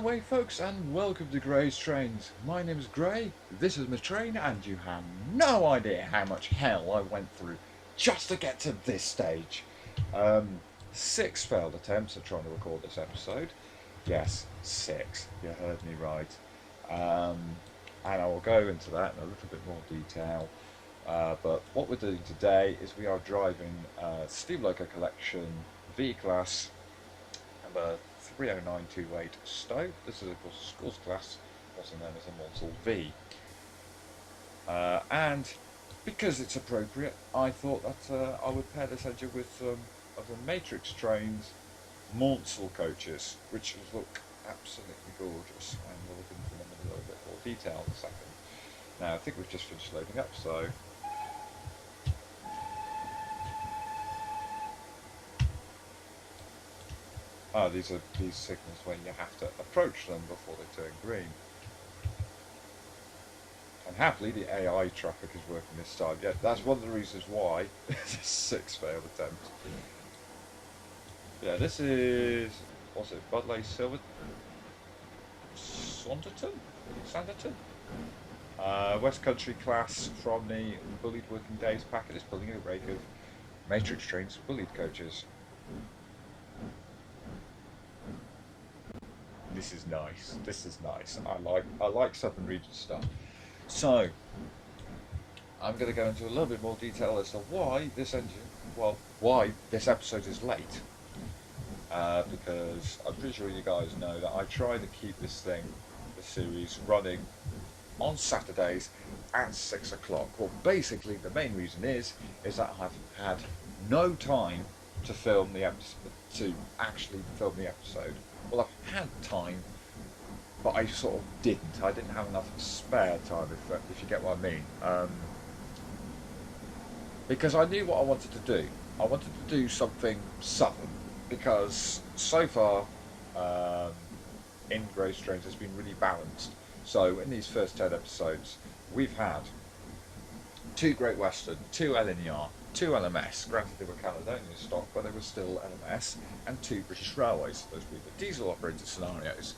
away folks, and welcome to Gray's Trains. My name is Gray, this is my train, and you have no idea how much hell I went through just to get to this stage. 6 failed attempts at trying to record this episode. Yes, 6, you heard me right. And I will go into that in a little bit more detail. But what we're doing today is we are driving Steam Loco Collection V-Class number 30928 Stowe. This is of course a schools class, also known as a Monsell V. And because it's appropriate, I thought that I would pair this engine with some of the Matrix Trains Monsell coaches, which look absolutely gorgeous, and we'll look into them in a little bit more detail in a second. Now I think we've just finished loading up, so these are these signals where you have to approach them before they turn green. And happily the AI traffic is working this time. Yeah, that's one of the reasons why this 6 failed attempts. Yeah, this is, what's it, Budley Silver Sanderton? West Country class from the Bullied Working Days packet is pulling a rake of Matrix Trains Bullied coaches. This is nice. This is nice. I like Southern region stuff. So I'm going to go into a little bit more detail as to why this why this episode is late. Because I'm pretty sure you guys know that I try to keep this series, running on Saturdays at 6 o'clock. Well, basically the main reason is that I've had no time to film the episode, to actually film the episode. Well, I've had time, but I sort of didn't. I didn't have enough spare time, if you get what I mean. Because I knew what I wanted to do. I wanted to do something southern, because so far in Grey Strange has been really balanced. So in these first 10 episodes, we've had 2 Great Western, 2 LNER, 2 LMS, granted they were Caledonian stock, but they were still LMS, and 2 British Railways, those were the diesel operated scenarios.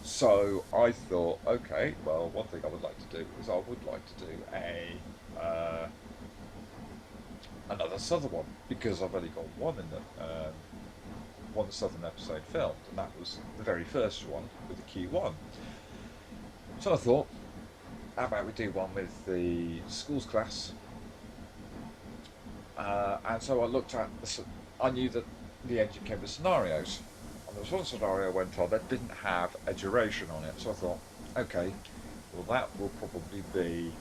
So I thought, okay, well, one thing I would like to do is I would like to do another southern one, because I've only got one in the one southern episode filmed, and that was the very first one with the Q1. So I thought, how about we do one with the schools class? And so I looked at I knew that the engine came with scenarios, and there was one scenario I went on that didn't have a duration on it. So I thought, okay, well that will probably be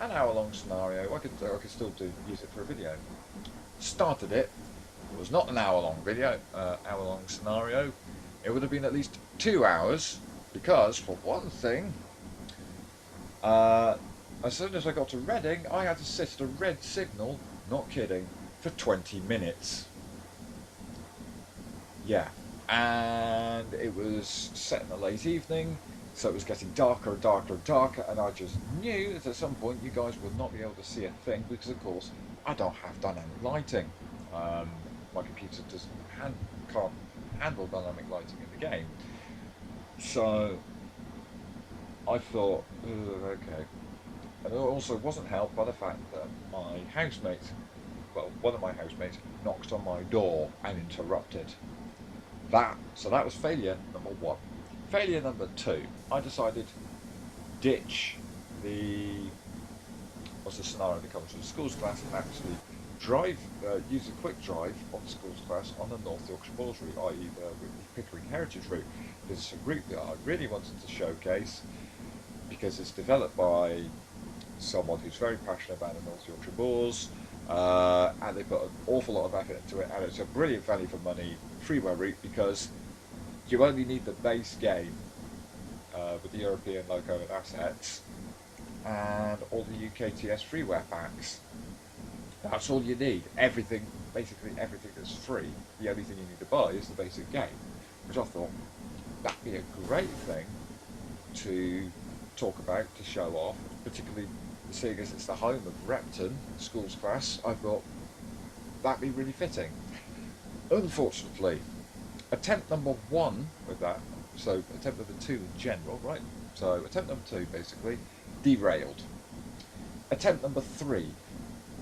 an hour-long scenario. I could still use it for a video. Started it. It was not an hour-long video, hour-long scenario. It would have been at least 2 hours, because for one thing, as soon as I got to Reading, I had to sit at a red signal, not kidding, for 20 minutes. Yeah, and it was set in the late evening, so it was getting darker and darker and darker, and I just knew that at some point you guys would not be able to see a thing, because of course I don't have dynamic lighting. My computer can't handle dynamic lighting in the game. So I thought, okay. And it also wasn't helped by the fact that my housemate, well, one of my housemates, knocked on my door and interrupted. So that was failure number 1. Failure number 2, I decided ditch what's the scenario that comes from the schools class, and actually use a quick drive on the schools class on the North Yorkshire Moors route, i.e. the Pickering Heritage route. This is a route that I really wanted to showcase, because it's developed by someone who's very passionate about the North Yorkshire Moors, and they put an awful lot of effort into it, and it's a brilliant value for money freeware route, because you only need the base game with the European logo and assets, and all the UKTS freeware packs. That's all you need. Everything, basically everything that's free. The only thing you need to buy is the basic game, which I thought that'd be a great thing to talk about, to show off, particularly seeing as it's the home of Repton schools class. I thought that'd be really fitting. Unfortunately, Attempt number 1 with that, so attempt number 2 in general, right? So attempt number 2 basically derailed. Attempt number 3,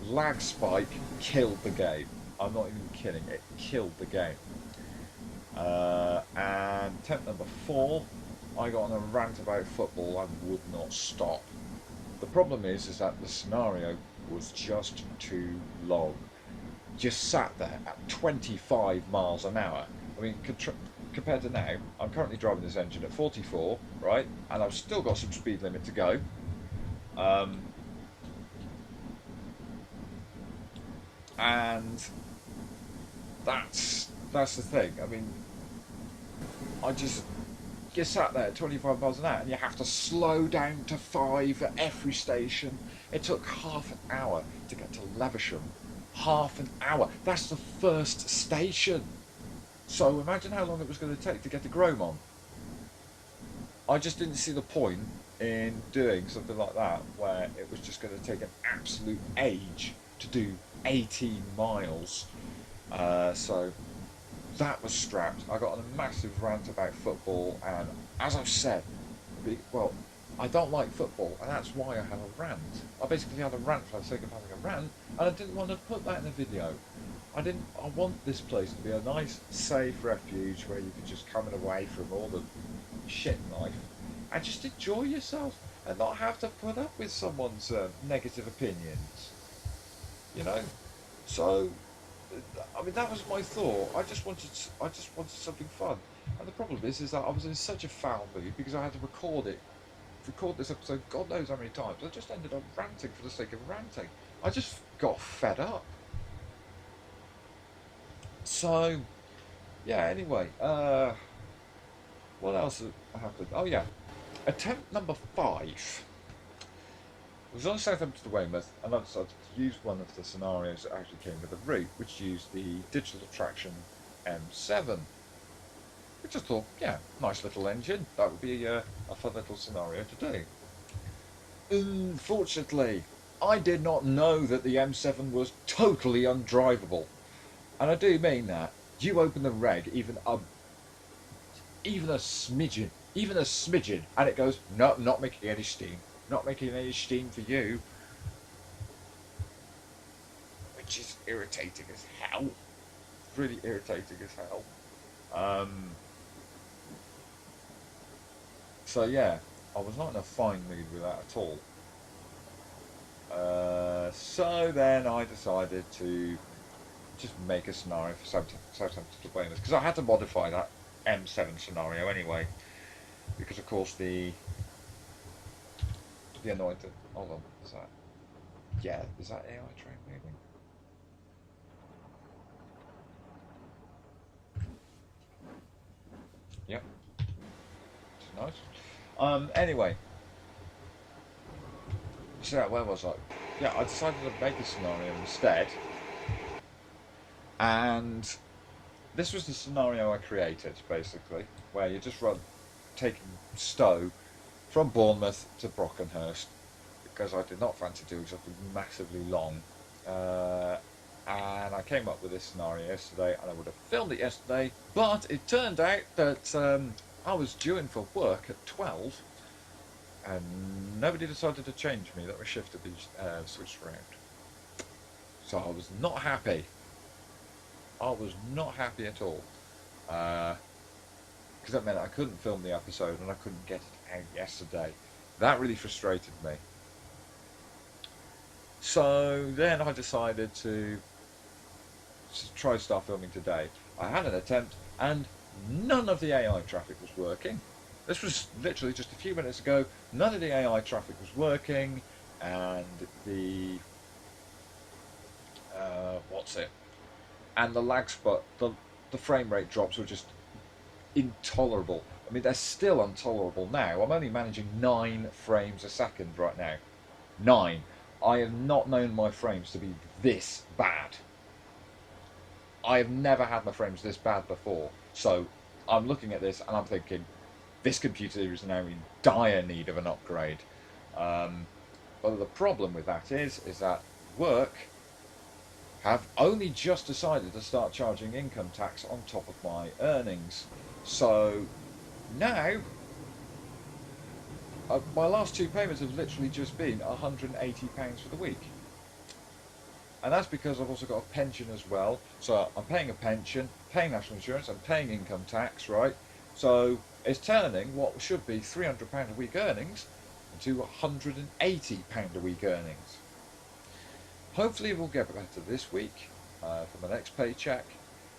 lag spike, killed the game. I'm not even kidding, it killed the game. And attempt number 4, I got on a rant about football and would not stop. The problem is that the scenario was just too long. Just sat there at 25 miles an hour. I mean, compared to now, I'm currently driving this engine at 44, right? And I've still got some speed limit to go. And that's the thing. I mean, you sat there at 25 miles an hour and you have to slow down to 5 at every station. It took half an hour to get to Levisham. Half an hour. That's the first station. So imagine how long it was going to take to get to Gromont. I just didn't see the point in doing something like that where it was just going to take an absolute age to do 18 miles. So that was strapped. I got on a massive rant about football, and as I've said, well, I don't like football, and that's why I had a rant. I basically had a rant for the sake of having a rant, and I didn't want to put that in a video. I want this place to be a nice, safe refuge where you can just come away from all the shit in life and just enjoy yourself and not have to put up with someone's negative opinions. You know? So, I mean, that was my thought. I just wanted something fun. And the problem is that I was in such a foul mood because I had to record this episode God knows how many times. I just ended up ranting for the sake of ranting. I just got fed up. So, yeah, anyway, what else happened? Oh, yeah, attempt number 5. It was on Southampton to Weymouth, and I decided to use one of the scenarios that actually came with the route, which used the digital traction M7. Which I thought, yeah, nice little engine. That would be a fun little scenario to do. Unfortunately, I did not know that the M7 was totally undrivable. And I do mean that. You open the reg, even a smidgen, and it goes, no, not making any steam. Not making any steam for you. Which is irritating as hell. Really irritating as hell. So yeah, I was not in a fine mood with that at all. So then I decided to just make a scenario for Southampton to Weymouth, because I had to modify that M7 scenario anyway, because of course the annoying thing. Hold on, is that? Yeah, is that AI train moving? Yep. Nice. Anyway. So where was I? Yeah, I decided to make a scenario instead. And this was the scenario I created, basically, where you just taking Stowe from Bournemouth to Brockenhurst, because I did not fancy doing something massively long. And I came up with this scenario yesterday, and I would have filmed it yesterday, but it turned out that I was due in for work at 12, and nobody decided to change me. That was shift to be switched around. So I was not happy. I was not happy at all. Because that meant I couldn't film the episode and I couldn't get it out yesterday. That really frustrated me. So then I decided to try start filming today. I had an attempt and none of the AI traffic was working. This was literally just a few minutes ago. None of the AI traffic was working, and the and the lag spot, the frame rate drops were just intolerable. I mean, they're still intolerable now. I'm only managing 9 frames a second right now. 9. I have not known my frames to be this bad. I have never had my frames this bad before. So I'm looking at this and I'm thinking, this computer is now in dire need of an upgrade. But the problem with that is that work have only just decided to start charging income tax on top of my earnings. So now, my last two payments have literally just been £180 for the week. And that's because I've also got a pension as well. So I'm paying a pension, paying national insurance, and paying income tax, right? So it's turning what should be £300 a week earnings into £180 a week earnings. Hopefully it will get better this week for my next paycheck,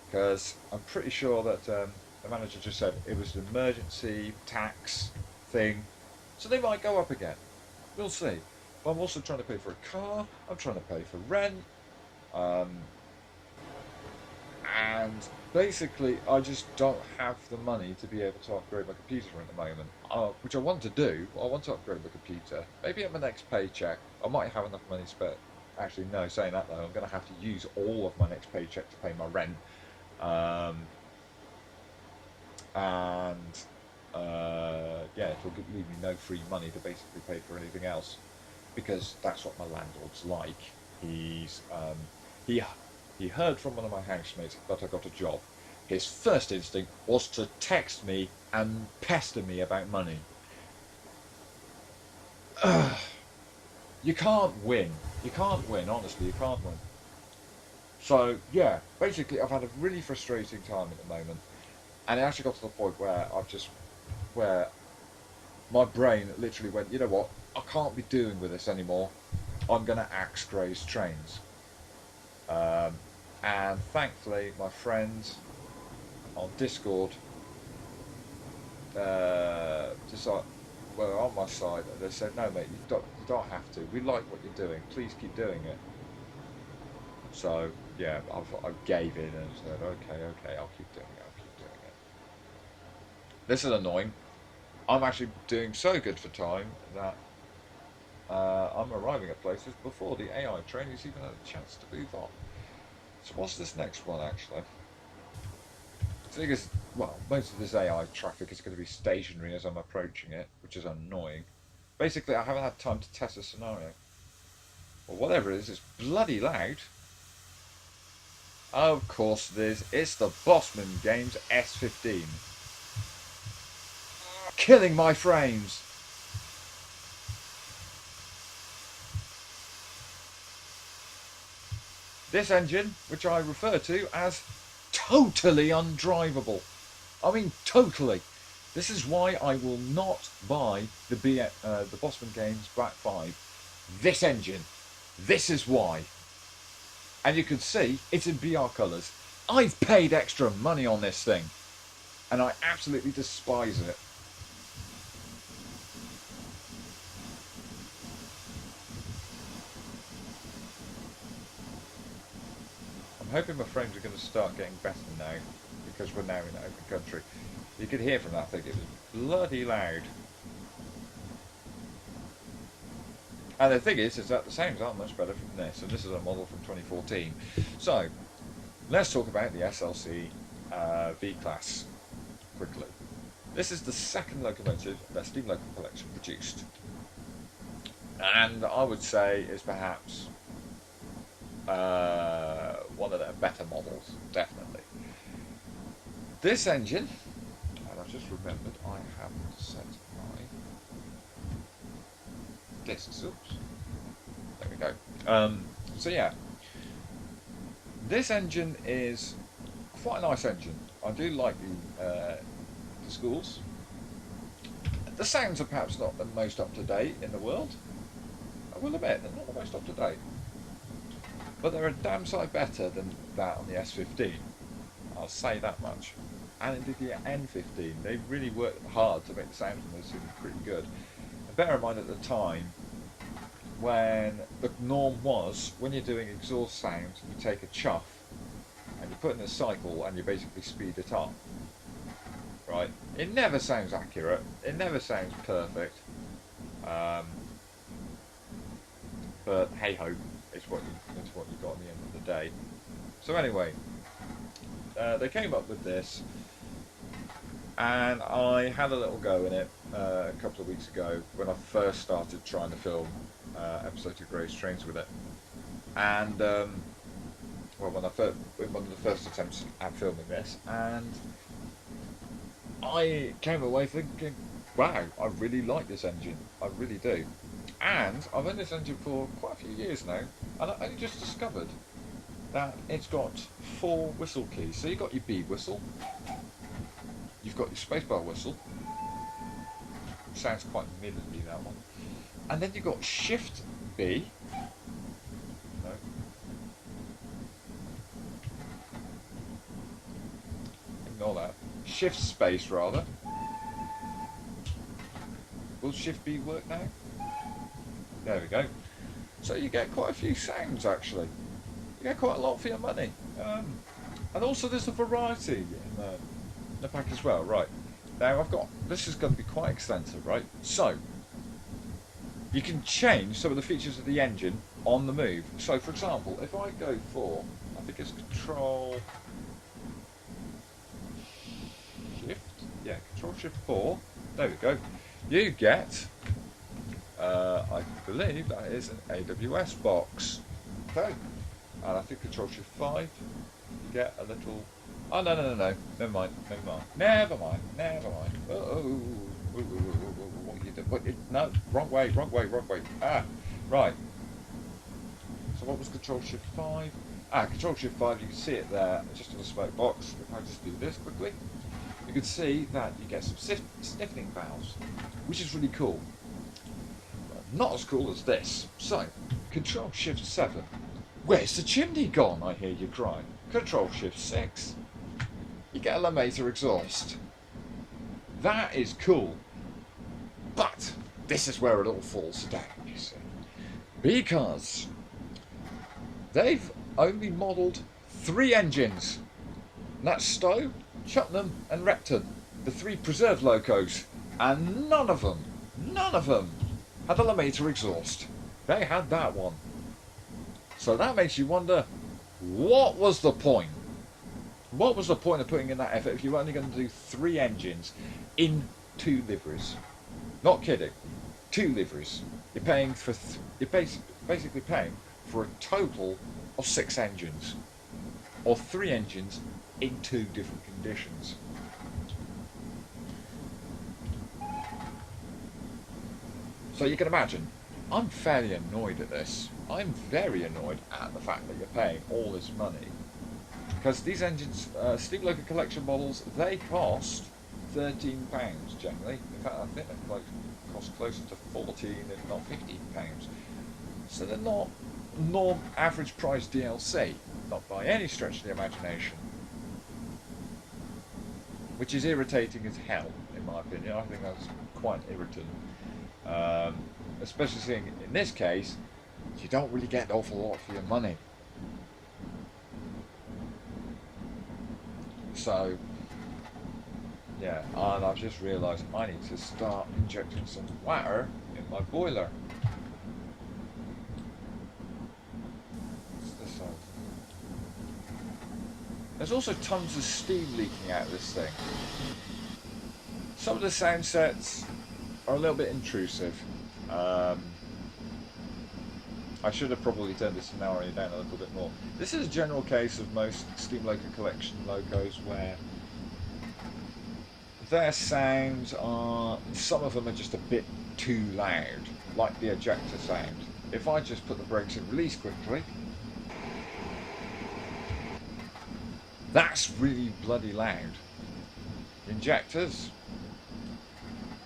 because I'm pretty sure that the manager just said it was an emergency tax thing, so they might go up again. We'll see. But I'm also trying to pay for a car, I'm trying to pay for rent, and basically I just don't have the money to be able to upgrade my computer at the moment, which I want to do. I want to upgrade my computer. Maybe at my next paycheck I might have enough money spare. Actually, no, saying that though, I'm going to have to use all of my next paycheck to pay my rent. And yeah, it'll leave me no free money to basically pay for anything else, because that's what my landlord's like. He heard from one of my housemates that I got a job. His first instinct was to text me and pester me about money. You can't win. You can't win, honestly, you can't win. So, yeah, basically I've had a really frustrating time at the moment. And it actually got to the point where where my brain literally went, you know what, I can't be doing with this anymore. I'm going to axe graze trains. And thankfully, my friends on Discord decided, well, on my side, they said, no, mate, you don't have to. We like what you're doing. Please keep doing it. So, yeah, I gave in and said, okay, I'll keep doing it. This is annoying. I'm actually doing so good for time that I'm arriving at places before the AI train has even had a chance to move on. So what's this next one, actually? The thing is, well, most of this AI traffic is going to be stationary as I'm approaching it, which is annoying. Basically, I haven't had time to test the scenario. Well, whatever it is, it's bloody loud. Of course it is. It's the Bossman Games S15. Killing my frames. This engine, which I refer to as totally undrivable. I mean, totally. This is why I will not buy the Bossman Games Black 5. This engine. This is why. And you can see it's in BR colours. I've paid extra money on this thing, and I absolutely despise it. I'm hoping my frames are going to start getting better now, because we're now in an open country. You could hear from that thing, it was bloody loud. And the thing is that the sounds aren't much better from this, and this is a model from 2014. So, let's talk about the SLC V-Class quickly. This is the second locomotive that Steam Loco Collection produced. And I would say is perhaps one of their better models, definitely. This engine, and I've just remembered I haven't set my discs. Oops. There we go. So yeah, this engine is quite a nice engine. I do like the schools. The sounds are perhaps not the most up to date in the world. I will admit, they're not the most up to date. But they're a damn sight better than that on the S15. I'll say that much. And indeed the N15. They really worked hard to make the sounds on this seem pretty good. And bear in mind at the time, when the norm was, when you're doing exhaust sounds, you take a chuff and you put in a cycle and you basically speed it up. Right? It never sounds accurate. It never sounds perfect. But hey ho, it's what you got at the end of the day. So anyway, they came up with this, and I had a little go in it a couple of weeks ago when I first started trying to film episodes of Grace Trains with it, and well, when I first, in one of the first attempts at filming this, and I came away thinking, wow, I really like this engine, I really do. And I've owned this engine for quite a few years now, and I only just discovered that it's got 4 whistle keys. So you've got your B whistle, you've got your spacebar whistle, sounds quite military, that one, and then you've got Shift B, no, ignore that, Shift space rather. Will Shift B work now? There we go. So you get quite a few sounds actually. You get quite a lot for your money. And also there's a variety in the pack as well. Right, now I've got, this is going to be quite extensive, right? So, you can change some of the features of the engine on the move. So for example, if I go for, I think it's Control Shift, yeah, Control Shift 4, there we go. You get, I believe that is an AWS box. Okay. And I think Control Shift 5, you get a little, oh no, never mind. What you do? No, wrong way. Ah, right. So what was Control Shift 5? Ah, Control Shift 5, you can see it there, just on the smoke box. If I just do this quickly, you can see that you get some stiffening valves, which is really cool. But not as cool as this. So, Control Shift 7. Where's the chimney gone, I hear you cry. Control Shift 6. You get a Lemaitre exhaust. That is cool. But this is where it all falls down, you see. Because they've only modelled 3 engines. And that's Stowe, Cheltenham and Repton. The 3 preserved locos. And none of them had a Lemaitre exhaust. They had that one. So that makes you wonder, what was the point? What was the point of putting in that effort if you were only going to do 3 engines in 2 liveries? Not kidding, 2 liveries. You're paying for, you're basically paying for a total of 6 engines, or 3 engines in 2 different conditions. So you can imagine, I'm fairly annoyed at this. I'm very annoyed at the fact that you're paying all this money, because these engines, Steam Loco Collection models, they cost £13 generally. In fact, I think they cost closer to 14, if not £15. So they're not average price DLC, not by any stretch of the imagination. Which is irritating as hell, in my opinion. I think that's quite irritant. Especially seeing in this case, you don't really get an awful lot for your money. So, yeah, and I've just realised I need to start injecting some water in my boiler. What's this on? There's also tons of steam leaking out of this thing. Some of the sound sets are a little bit intrusive. I should have probably turned this scenario down a little bit more. This is a general case of most Steam Loco Collection logos where their sounds are, some of them are just a bit too loud, like the ejector sound. If I just put the brakes in release quickly, that's really bloody loud. Injectors,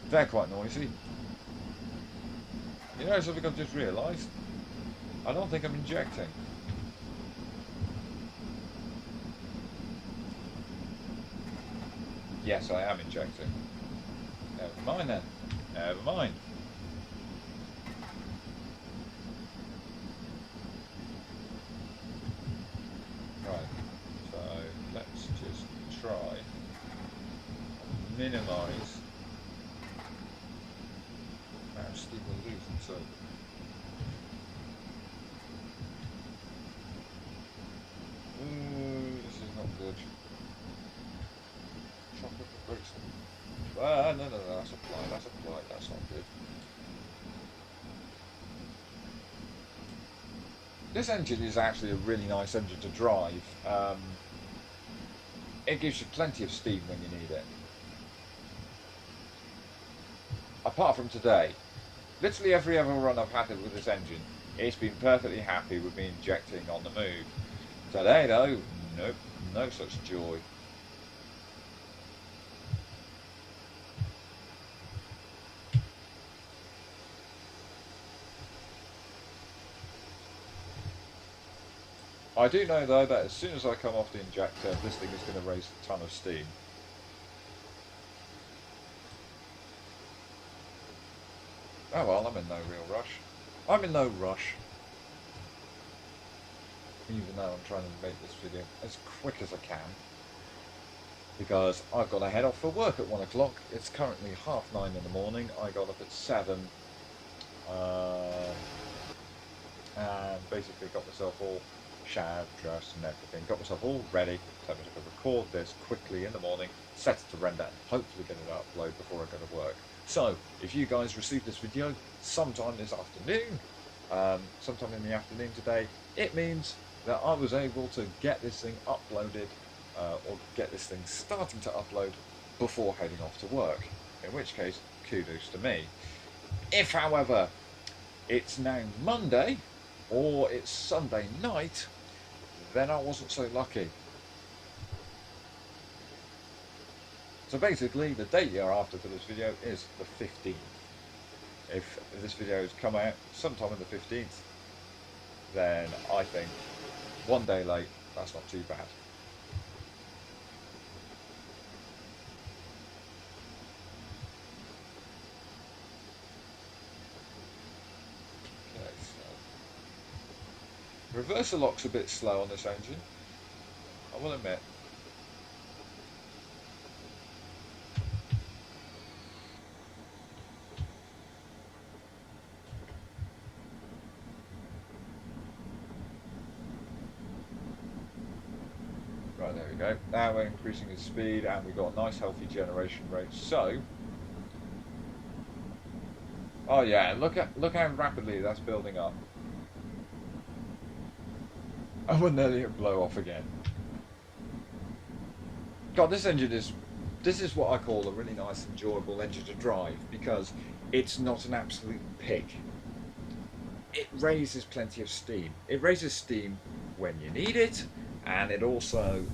they're quite noisy. You know something I've just realised? I don't think I'm injecting. Yes, I am injecting. Never mind then. Never mind. Right. So let's just try and minimise our steam we're losing. So. This is not good. Chocolate breaks them. Ah, no, that's applied, that's not good. This engine is actually a really nice engine to drive. It gives you plenty of steam when you need it. Apart from today, literally every other run I've had with this engine, it's been perfectly happy with me injecting on the move. Today though, nope, no such joy. I do know though that as soon as I come off the injector, this thing is going to raise a ton of steam. Oh well, I'm in no real rush. I'm in no rush. Even though I'm trying to make this video as quick as I can. Because I've got to head off for work at 1 o'clock. It's currently 9:30 in the morning. I got up at 7. And basically got myself all showered, dressed and everything. Got myself all ready so I'm going to record this quickly in the morning, set it to render and hopefully get it uploaded before I go to work. So, if you guys receive this video sometime this afternoon, sometime in the afternoon today, it means that I was able to get this thing uploaded, or get this thing starting to upload before heading off to work. In which case, kudos to me. If, however, it's now Monday, or it's Sunday night, then I wasn't so lucky. So basically, the date you're after for this video is the 15th. If this video has come out sometime on the 15th, then I think 1 day late, that's not too bad. Okay, so reversal lock's a bit slow on this engine, I will admit. Right, there we go. Now we're increasing its speed and we've got a nice healthy generation rate. So, oh yeah, look how rapidly that's building up. I would nearly blow off again. God, this is what I call a really nice, enjoyable engine to drive because it's not an absolute pig. It raises plenty of steam. It raises steam when you need it, and it also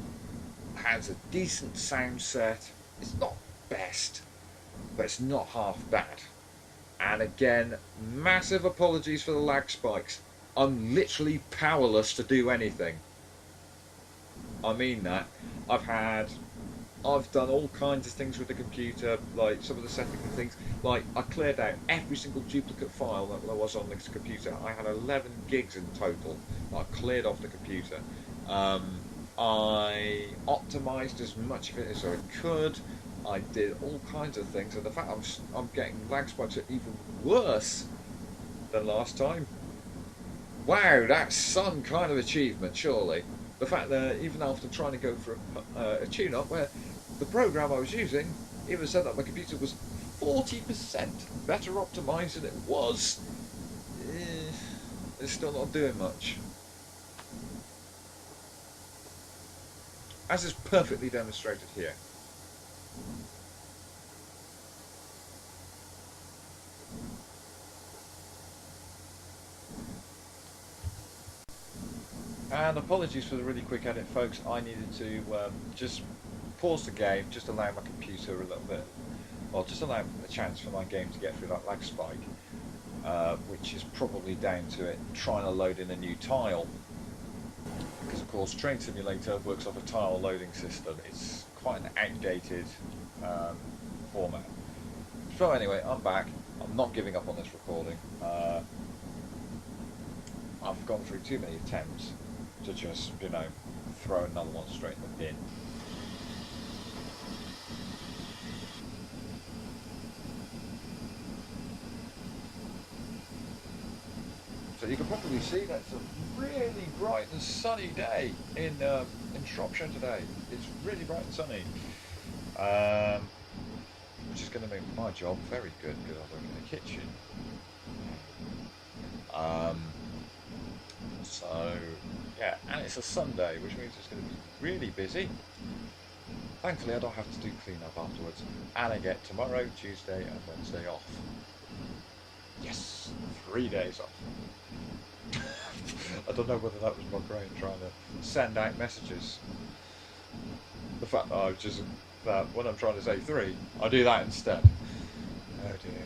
has a decent sound set. It's not best, but it's not half bad. And again, massive apologies for the lag spikes. I'm literally powerless to do anything. I mean that. I've done all kinds of things with the computer, like some of the settings and things. Like, I cleared out every single duplicate file that there was on this computer. I had 11 gigs in total that I cleared off the computer. I optimized as much of it as I could. I did all kinds of things, and the fact I'm getting lag spikes are even worse than last time. Wow, that's some kind of achievement, surely. The fact that even after trying to go for a tune-up where the program I was using even said that my computer was 40% better optimized than it was, it's still not doing much. As is perfectly demonstrated here. And apologies for the really quick edit, folks. I needed to just pause the game, just allow my computer a little bit, well, just allow a chance for my game to get through that lag spike, which is probably down to it trying to load in a new tile. Because of course Train Simulator works off a tile loading system. It's quite an outdated format. So anyway, I'm back. I'm not giving up on this recording. I've gone through too many attempts to just, you know, throw another one straight in the bin. So you can probably see that's a really bright and sunny day in Shropshire today. It's really bright and sunny, which is going to make my job very good because I work in the kitchen. So it's a Sunday, which means it's going to be really busy. Thankfully, I don't have to do clean-up afterwards, and I get tomorrow, Tuesday, and Wednesday off. Yes, 3 days off. I don't know whether that was my brain trying to send out messages. The fact that I just that when I'm trying to say 3, I do that instead. Oh dear.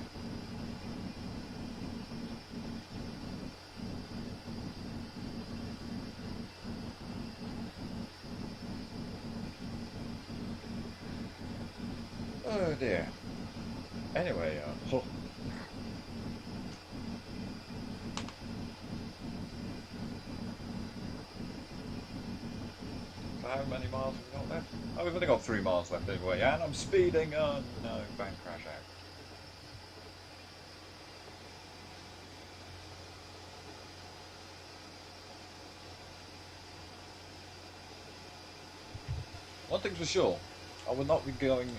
Oh dear. Anyway, oh. So how many miles have we got left? Oh, we've only got 3 miles left anyway, and I'm speeding. Oh no, bank crash out. One thing's for sure, we would not be going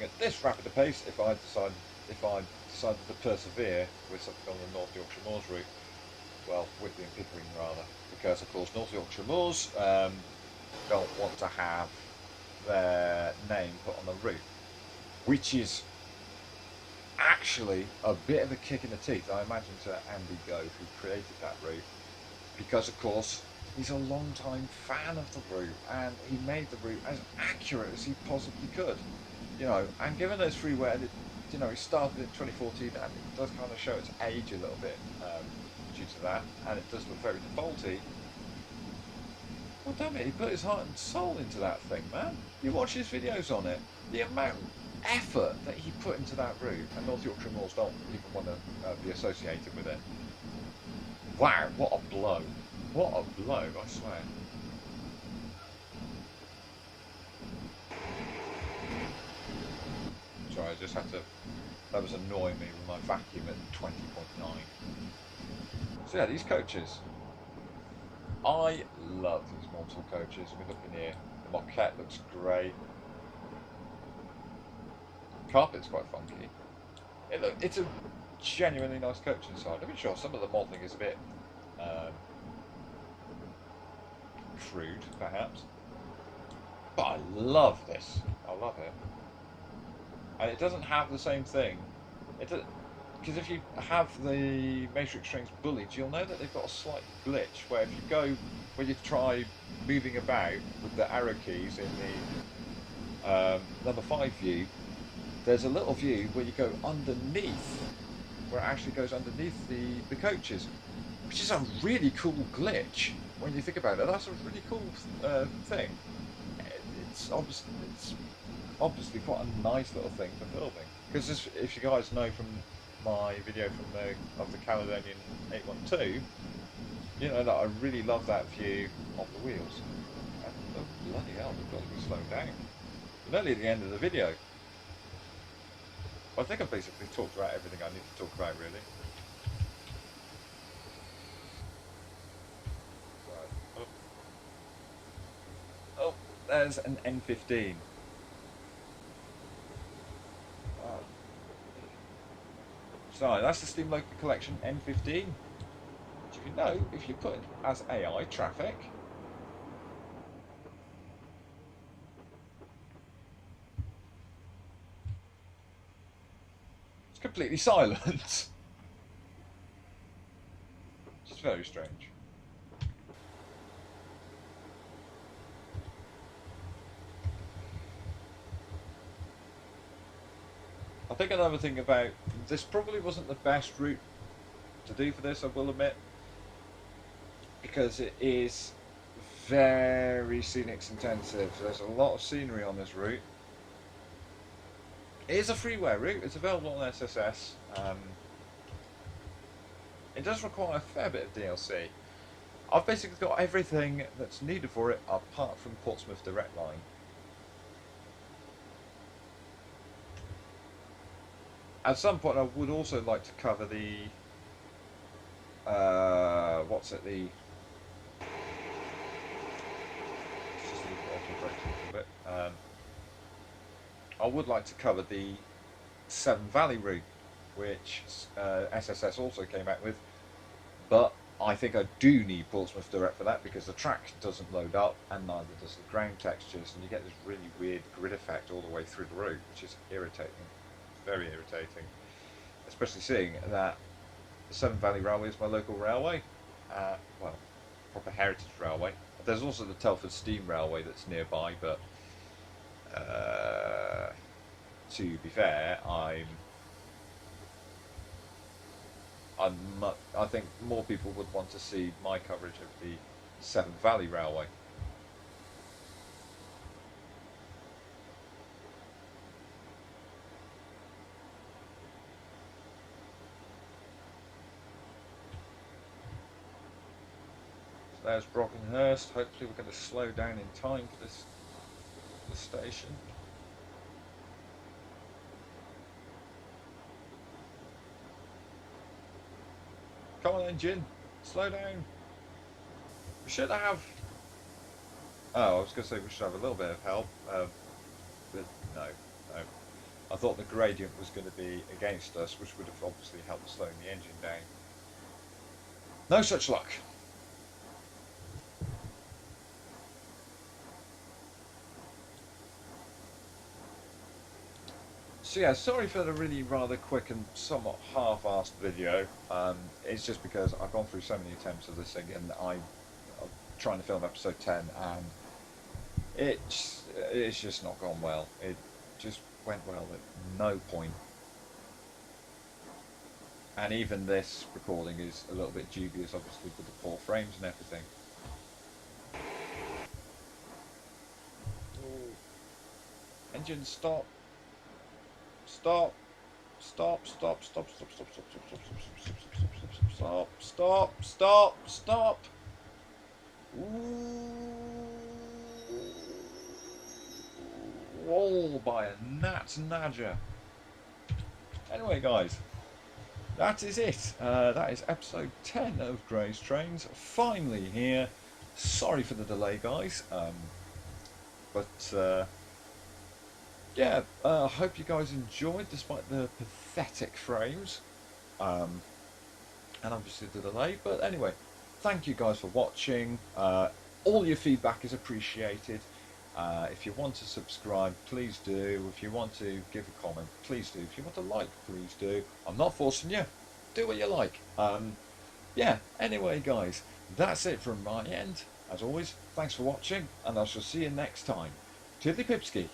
at this rapid a pace if I decided to persevere with something on the North Yorkshire Moors route. Well, Whitley and Pickering rather, because of course North Yorkshire Moors don't want to have their name put on the route, which is actually a bit of a kick in the teeth, I imagine, to Andy Go, who created that route, because of course he's a long-time fan of the route, and he made the route as accurate as he possibly could. You know, and given those freeware, you know, he started in 2014, and it does kind of show its age a little bit due to that, and it does look very faulty. Well, damn it, he put his heart and soul into that thing, man. You watch his videos on it, the amount of effort that he put into that route, and North Yorkshire Moors don't even want to be associated with it. Wow, what a blow. What a blow, I swear. Sorry, I just had to... That was annoying me with my vacuum at 20.9. So yeah, these coaches. I love these Montal coaches. I mean, look in here. The moquette looks great. The carpet's quite funky. It's a genuinely nice coach inside. I'm sure some of the modelling is a bit... crude, perhaps, but I love this. I love it, and it doesn't have the same thing. Because if you have the Matrix Strings Bullied, you'll know that they've got a slight glitch where if you go, when you try moving about with the arrow keys in the number 5 view, there's a little view where you go underneath, where it actually goes underneath the coaches, which is a really cool glitch. When you think about it, that's a really cool thing. It's obviously quite a nice little thing for filming. Because if you guys know from my video of the Caledonian 812, you know that I really love that view of the wheels. And oh, bloody hell, we've got to be slowed down. We're nearly at the end of the video. I think I've basically talked about everything I need to talk about, really. There's an N15. Wow. So that's the Steam Loco Collection N15. Which, if you know, if you put it as AI traffic, it's completely silent. Which is very strange. I think another thing about this, probably wasn't the best route to do for this, I will admit, because it is very scenics intensive. There's a lot of scenery on this route. It is a freeware route, it's available on SSS. It does require a fair bit of DLC. I've basically got everything that's needed for it apart from Portsmouth Direct Line. At some point, I would also like to cover the what's it? The just leave the auto brake a little bit. I would like to cover the Severn Valley route, which SSS also came out with, but I think I do need Portsmouth Direct for that because the track doesn't load up and neither does the ground textures, and you get this really weird grid effect all the way through the route, which is irritating. Very irritating. Especially seeing that the Severn Valley Railway is my local railway. Well, proper heritage railway. There's also the Telford Steam Railway that's nearby, but to be fair, I think more people would want to see my coverage of the Severn Valley Railway. So there's Brockenhurst. Hopefully we're going to slow down in time for this station. Come on, engine, slow down. We should have. Oh, I was going to say we should have a little bit of help, but no. I thought the gradient was going to be against us, which would have obviously helped slowing the engine down. No such luck. So yeah, sorry for the really rather quick and somewhat half-assed video. It's just because I've gone through so many attempts of this thing, and I'm trying to film episode 10, and it's just not gone well. It just went well at no point. And even this recording is a little bit dubious, obviously, with the poor frames and everything. Engine stop. Stop. Stop, stop, stop, stop, stop, stop, stop, stop, stop, stop, stop, stop, stop. Roll by a gnat nadger. Anyway, guys, that is it. That is episode 10 of Grey's Trains. Finally here. Sorry for the delay, guys. Yeah, I hope you guys enjoyed despite the pathetic frames. And obviously the delay. But anyway, thank you guys for watching. All your feedback is appreciated. If you want to subscribe, please do. If you want to give a comment, please do. If you want to like, please do. I'm not forcing you. Do what you like. Yeah, anyway, guys, that's it from my end. As always, thanks for watching, and I shall see you next time. Tiddly Pipski.